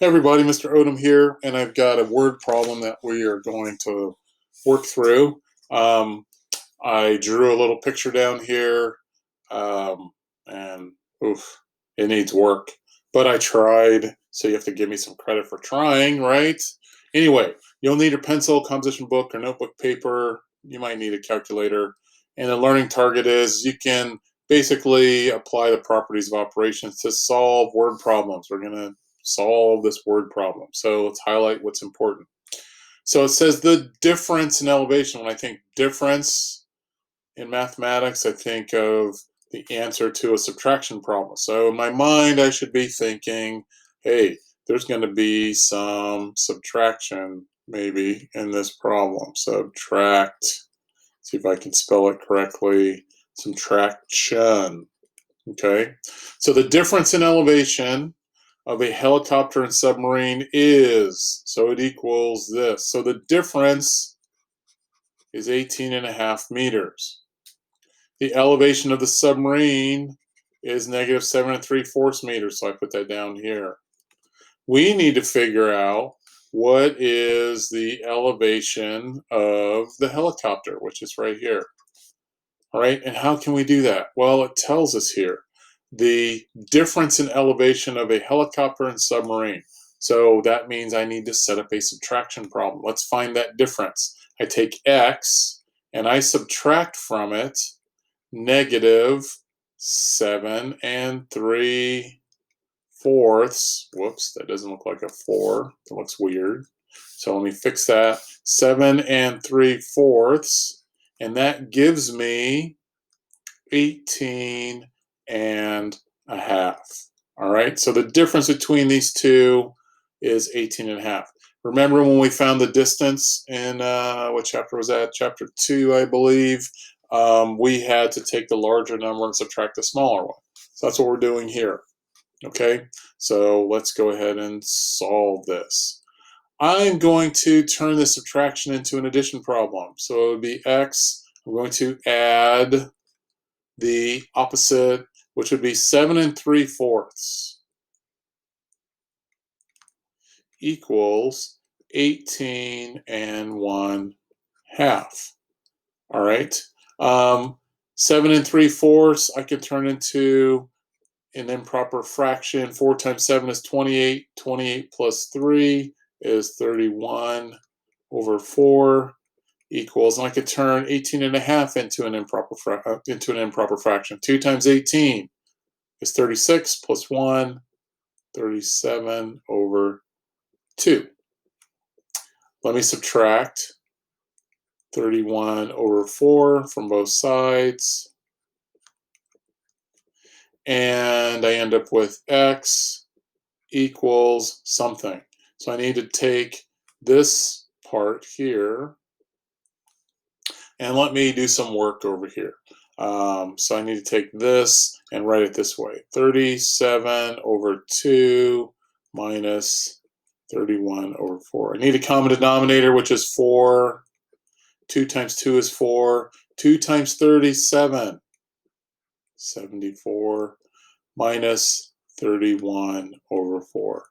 Hey everybody, Mr. Odom here, and I've got a word problem that we are going to work through. I drew a little picture down here, and oof, it needs work. But I tried, so you have to give me some credit for trying, right? Anyway, you'll need a pencil, composition book, or notebook paper. You might need a calculator. And the learning target is you can basically apply the properties of operations to solve word problems. We're going to solve this word problem. So let's highlight what's important. So it says the difference in elevation. When I think difference in mathematics, I think of the answer to a subtraction problem. So in my mind, I should be thinking, hey, there's going to be some subtraction maybe in this problem. Subtract, see if I can spell it correctly, subtraction. Okay, so the difference in elevation of a helicopter and submarine is, so it equals this. So the difference is 18.5 meters. The elevation of the submarine is negative 7 3/4 meters, so I put that down here. We need to figure out what is the elevation of the helicopter, which is right here. All right, and how can we do that? Well, it tells us here the difference in elevation of a helicopter and submarine. So that means I need to set up a subtraction problem. Let's find that difference. I take x and I subtract from it negative 7 3/4. Whoops, that doesn't look like a 4. It looks weird. So let me fix that. 7 3/4. And that gives me 18.5. All right, so the difference between these two is 18.5. Remember when we found the distance in, what chapter was that? Chapter 2, I believe. We had to take the larger number and subtract the smaller one. So that's what we're doing here. Okay, so let's go ahead and solve this. I'm going to turn this subtraction into an addition problem. So it would be x. I'm going to add the opposite, which would be 7 3/4 equals 18.5. All right. 7 3/4 I can turn into an improper fraction. 4 times 7 is 28. 28 plus 3 is 31/4 equals, and I could turn 18.5 into an improper fraction. 2 times 18 is 36 plus 1, 37/2. Let me subtract 31/4 from both sides, and I end up with x equals something. So I need to take this part here, and let me do some work over here. So I need to take this and write it this way. 37/2 minus 31/4. I need a common denominator, which is 4. 2 times 2 is 4. 2 times 30 is 7. 74 minus 31/4.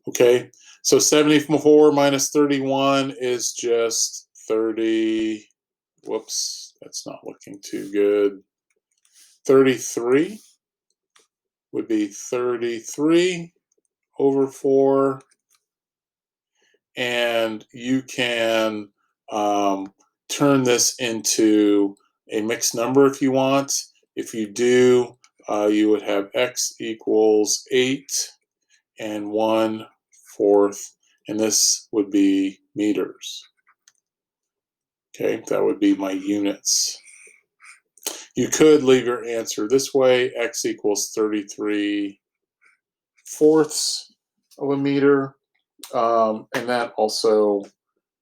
Okay, so 74 minus 31 is just 30. Whoops, that's not looking too good. 33 would be 33/4. And you can turn this into a mixed number if you want. If you do, you would have x equals 8 1/4, and this would be meters. Okay, that would be my units. You could leave your answer this way. X equals 33/4 of a meter, and that also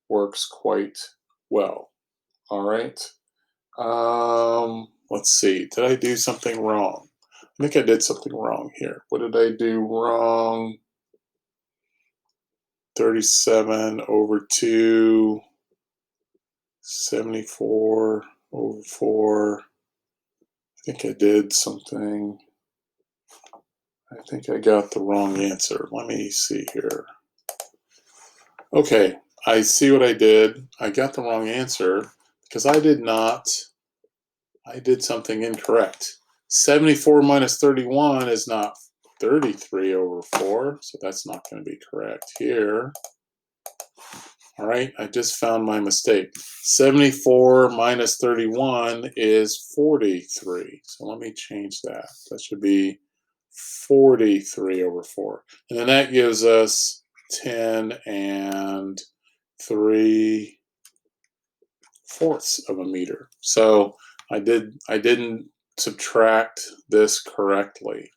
works quite well. All right. Let's see. Did I do something wrong? I think I did something wrong here. What did I do wrong? 37/2, 74/4. I think I did something. I think I got the wrong answer. Let me see here. Okay, I see what I did. I got the wrong answer because I did something incorrect. 74 minus 31 is not 33 over 4, so that's not going to be correct here. All right, I just found my mistake. 74 minus 31 is 43. So let me change that. That should be 43 over 4. And then that gives us 10 and 3/4 of a meter. So I didn't subtract this correctly,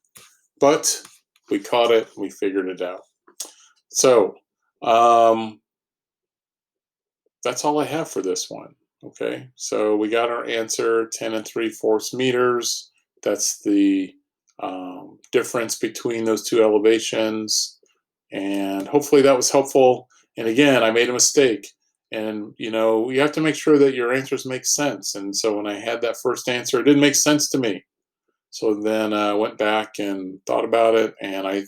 but we caught it, we figured it out. So that's all I have for this one. Okay, so we got our answer, 10 and 3/4 meters. That's the difference between those two elevations. And hopefully that was helpful. And again, I made a mistake. And you know, you have to make sure that your answers make sense. And so when I had that first answer, it didn't make sense to me. So then I went back and thought about it, and I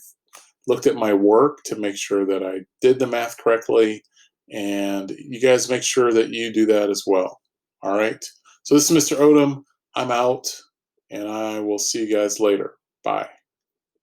looked at my work to make sure that I did the math correctly. And you guys make sure that you do that as well. All right. So this is Mr. Odom. I'm out, and I will see you guys later. Bye.